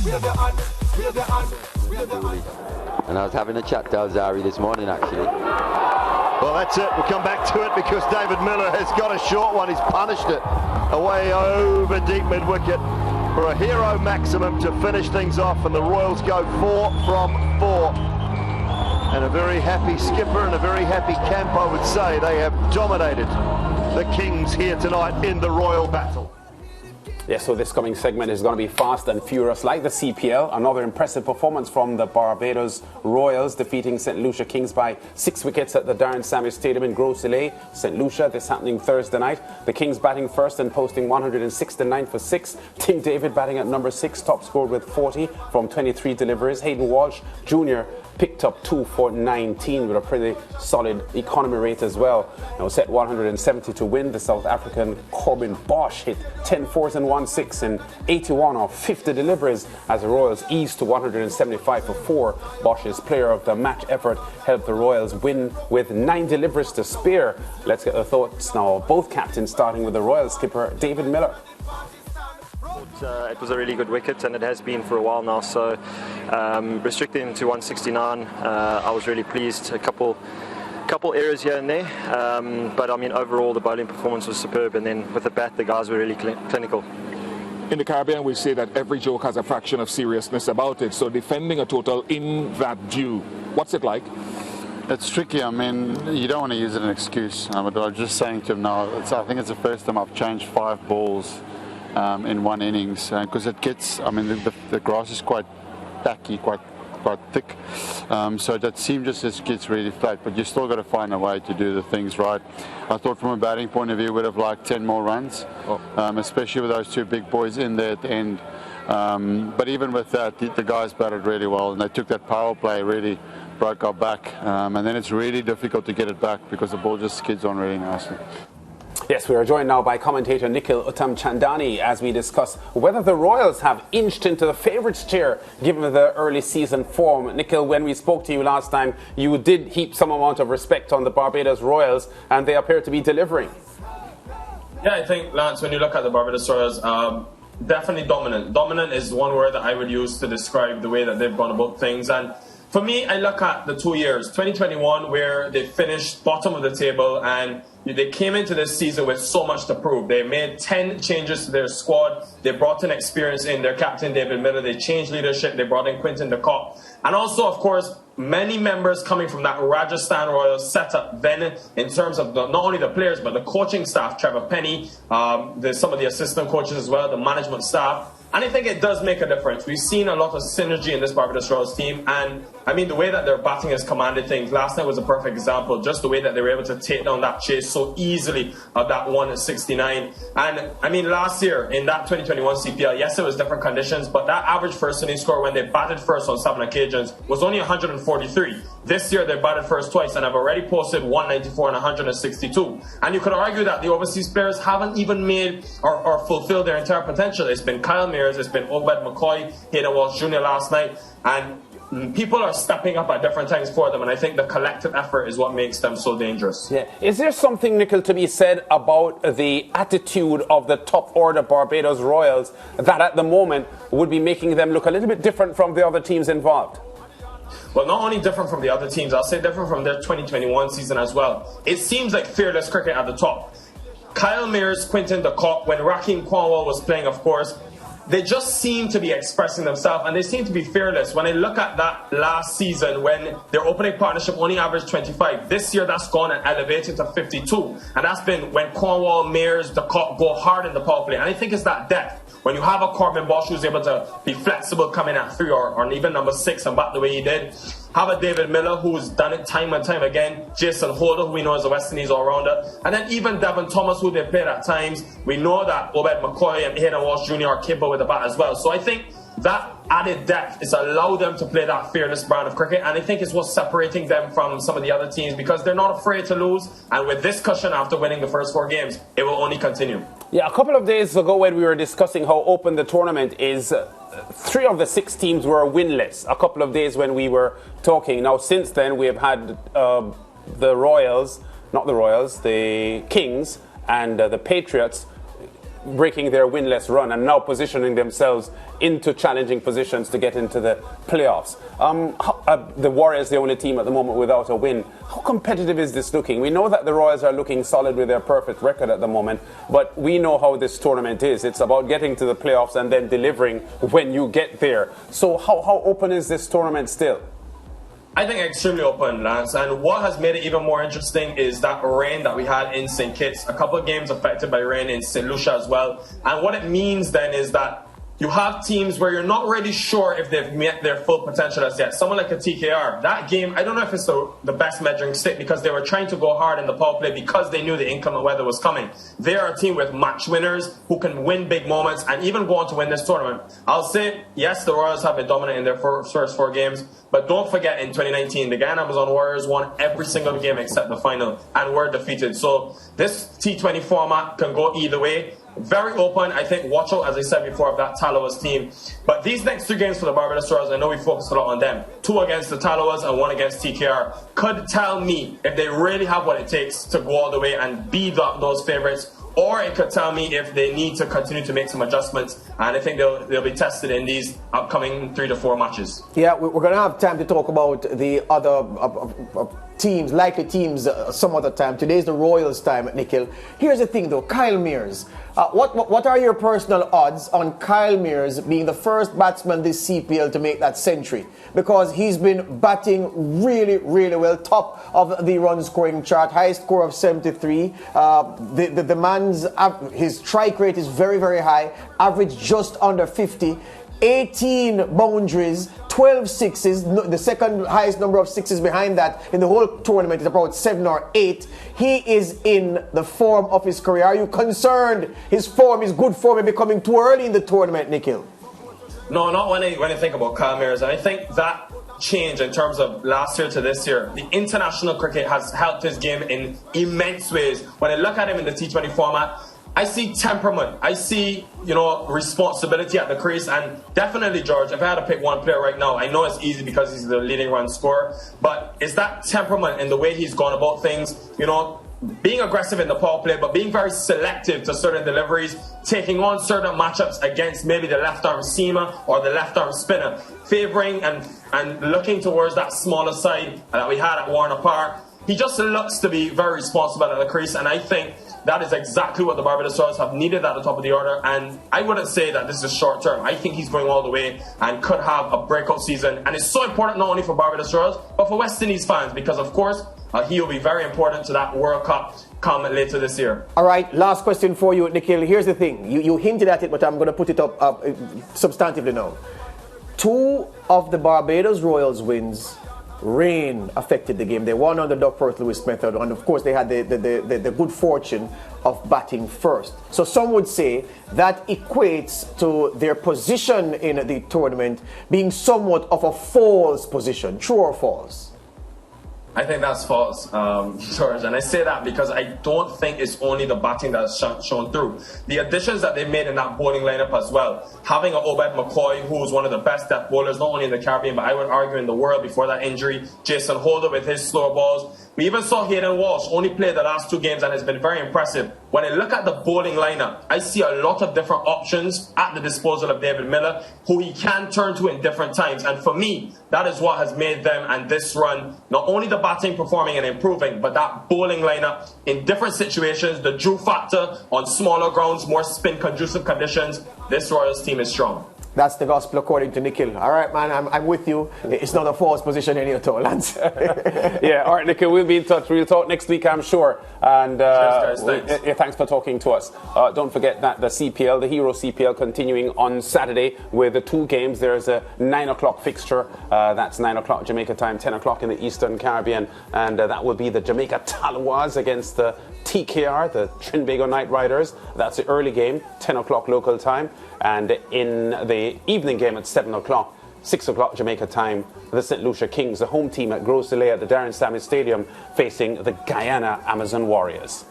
And I was having a chat to Alzari this morning, actually. Well, that's it. We'll come back to it because David Miller has got a short one. He's punished it away over deep mid-wicket for a hero maximum to finish things off, and the Royals go 4 from 4. And a very happy skipper and a very happy camp, I would say. They have dominated the Kings here tonight in the Royal battle. Yeah, so this coming segment is going to be fast and furious like the CPL. Another impressive performance from the Barbados Royals, defeating St. Lucia Kings by 6 wickets at the Darren Sammy Stadium in Gros Islet, St. Lucia. This happening Thursday night. The Kings batting first and posting 169 for 6. Tim David batting at number 6, top scored with 40 from 23 deliveries. Hayden Walsh Jr. picked up 2 for 19 with a pretty solid economy rate as well. Now set 170 to win. The South African Corbin Bosch hit 10 fours and 1 6 and 81 of 50 deliveries as the Royals eased to 175 for 4. Bosch's player of the match effort helped the Royals win with 9 deliveries to spare. Let's get the thoughts now of both captains, starting with the Royals skipper David Miller. It was a really good wicket, and it has been for a while now, so restricting to 169, I was really pleased. A couple errors here and there, but I mean overall the bowling performance was superb, and then with the bat the guys were really clinical. In the Caribbean we say that every joke has a fraction of seriousness about it, so defending a total in that due, what's it like? It's tricky. I mean, you don't want to use it as an excuse, but I was just saying to him now, I think it's the first time I've changed 5 balls in one innings, because it gets, I mean, the grass is quite tacky, quite thick, so that seam just gets really flat, but you still got to find a way to do the things right. I thought from a batting point of view would have liked 10 more runs, especially with those 2 big boys in there at the end, but even with that the guys batted really well, and they took that power play, really broke our back, and then it's really difficult to get it back because the ball just skids on really nicely. Yes, we are joined now by commentator Nikhil Uttamchandani as we discuss whether the Royals have inched into the favourites chair given the early season form. Nikhil, when we spoke to you last time, you did heap some amount of respect on the Barbados Royals, and they appear to be delivering. Yeah, I think, Lance, when you look at the Barbados Royals, definitely dominant. Dominant is one word that I would use to describe the way that they've gone about things. And for me, I look at the 2 years, 2021, where they finished bottom of the table, and they came into this season with so much to prove. They made 10 changes to their squad. They brought in experience in their captain, David Miller. They changed leadership. They brought in Quinton de Kock. And also, of course, many members coming from that Rajasthan Royals setup then in terms of not only the players, but the coaching staff, Trevor Penny, some of the assistant coaches as well, the management staff. And I think it does make a difference. We've seen a lot of synergy in this Barbados Royals team, and I mean the way that their batting has commanded things. Last night was a perfect example, just the way that they were able to take down that chase so easily of that 169. And I mean last year in that 2021 CPL, yes, it was different conditions, but that average first inning score when they batted first on 7 occasions was only 143. This year they batted first twice and have already posted 194 and 162. And you could argue that the overseas players haven't even made or fulfilled their entire potential. It's been Kyle Mears, it's been Obed McCoy, Hayden Walsh Jr. last night, and people are stepping up at different times for them, and I think the collective effort is what makes them so dangerous. Yeah. Is there something, Nikhil, to be said about the attitude of the top order Barbados Royals that at the moment would be making them look a little bit different from the other teams involved? Well, not only different from the other teams, I'll say different from their 2021 season as well. It seems like fearless cricket at the top. Kyle Mears, Quinton de Kock, when Raheem Cornwall was playing, of course, they just seem to be expressing themselves, and they seem to be fearless. When I look at that last season when their opening partnership only averaged 25, this year that's gone and elevated to 52. And that's been when Cornwall, Mears, de Kock go hard in the power play. And I think it's that depth. When you have a Corbin Bosch who's able to be flexible coming at 3 or even number 6 and bat the way he did. Have a David Miller who's done it time and time again. Jason Holder, who we know is a West Indies all-rounder. And then even Devon Thomas, who they played at times. We know that Obed McCoy and Hayden Walsh Jr. are capable with the bat as well. So I think that added depth is allowed them to play that fearless brand of cricket, and I think it's what's separating them from some of the other teams because they're not afraid to lose, and with this cushion after winning the first 4 games, it will only continue. Yeah, a couple of days ago when we were discussing how open the tournament is, 3 of the 6 teams were winless. A couple of days when we were talking. Now since then we have had the Kings and the Patriots breaking their winless run and now positioning themselves into challenging positions to get into the playoffs. The Warriors, the only team at the moment without a win. How competitive is this looking? We know that the Royals are looking solid with their perfect record at the moment, but we know how this tournament is. It's about getting to the playoffs and then delivering when you get there. So how open is this tournament still? I think extremely open, Lance. And what has made it even more interesting is that rain that we had in St. Kitts. A couple of games affected by rain in St. Lucia as well. And what it means then is that you have teams where you're not really sure if they've met their full potential as yet. Someone like a TKR, that game, I don't know if it's the best measuring stick because they were trying to go hard in the power play because they knew the inclement weather was coming. They are a team with match winners who can win big moments and even go on to win this tournament. I'll say, yes, the Royals have been dominant in their first 4 games, but don't forget in 2019, the Guyana Amazon Warriors won every single game except the final and were defeated. So this T20 format can go either way. Very open. I think watch out, as I said before, of that Tallawahs team. But these next 2 games for the Barbados Royals, I know we focused a lot on them. 2 against the Tallawahs and 1 against TKR. Could tell me if they really have what it takes to go all the way and beat up those favourites. Or it could tell me if they need to continue to make some adjustments. And I think they'll be tested in these upcoming 3 to 4 matches. Yeah, we're going to have time to talk about the other teams, likely teams, some other time. Today's the Royals' time, Nikhil. Here's the thing, though. Kyle Mears. What are your personal odds on Kyle Mears being the first batsman this CPL to make that century? Because he's been batting really, really well, top of the run scoring chart, highest score of 73. The man's his strike rate is very, very high, average just under 50. 18 boundaries, 12 sixes, the second highest number of sixes behind that in the whole tournament is about 7 or 8. He is in the form of his career. Are you concerned his form, his good form, may be coming too early in the tournament, Nikhil? No, not when I think about Kyle Mears. And I think that change in terms of last year to this year, the international cricket has helped his game in immense ways. When I look at him in the T20 format, I see temperament. I see, responsibility at the crease. And definitely, George, if I had to pick one player right now, I know it's easy because he's the leading run scorer, but it's that temperament in the way he's gone about things, being aggressive in the power play, but being very selective to certain deliveries, taking on certain matchups against maybe the left-arm seamer or the left-arm spinner, favouring and looking towards that smaller side that we had at Warner Park. He just looks to be very responsible at the crease, and I think that is exactly what the Barbados Royals have needed at the top of the order. And I wouldn't say that this is short term. I think he's going all the way and could have a breakout season. And it's so important not only for Barbados Royals, but for West Indies fans, because of course he will be very important to that World Cup come later this year. All right, last question for you, Nikhil. Here's the thing. You hinted at it, but I'm going to put it up substantively now. 2 of the Barbados Royals wins, rain affected the game. They won on the Duckworth-Lewis method, and of course they had the good fortune of batting first. So some would say that equates to their position in the tournament being somewhat of a false position. True or false? I think that's false, George, and I say that because I don't think it's only the batting that's shown through. The additions that they made in that bowling lineup as well, having an Obed McCoy, who was one of the best death bowlers, not only in the Caribbean, but I would argue in the world before that injury, Jason Holder with his slower balls. We even saw Hayden Walsh only play the last 2 games and has been very impressive. When I look at the bowling lineup, I see a lot of different options at the disposal of David Miller, who he can turn to in different times. And for me, that is what has made them and this run, not only the batting performing and improving, but that bowling lineup in different situations, the Drew factor on smaller grounds, more spin conducive conditions. This Royals team is strong. That's the gospel according to Nikhil. All right, man, I'm with you. It's not a false position any at all, Lance. Yeah, all right, Nikhil, we'll be in touch. We'll talk next week, I'm sure. And thanks for talking to us. Don't forget that the CPL, the Hero CPL, continuing on Saturday with the 2 games. There's a 9 o'clock fixture. That's 9 o'clock Jamaica time, 10 o'clock in the Eastern Caribbean. And that will be the Jamaica Tallawahs against the TKR, the Trinbago Knight Riders. That's the early game, 10 o'clock local time. And in the evening game at 7 o'clock, 6 o'clock Jamaica time, the St. Lucia Kings, the home team at Gros Islet at the Darren Sammy Stadium, facing the Guyana Amazon Warriors.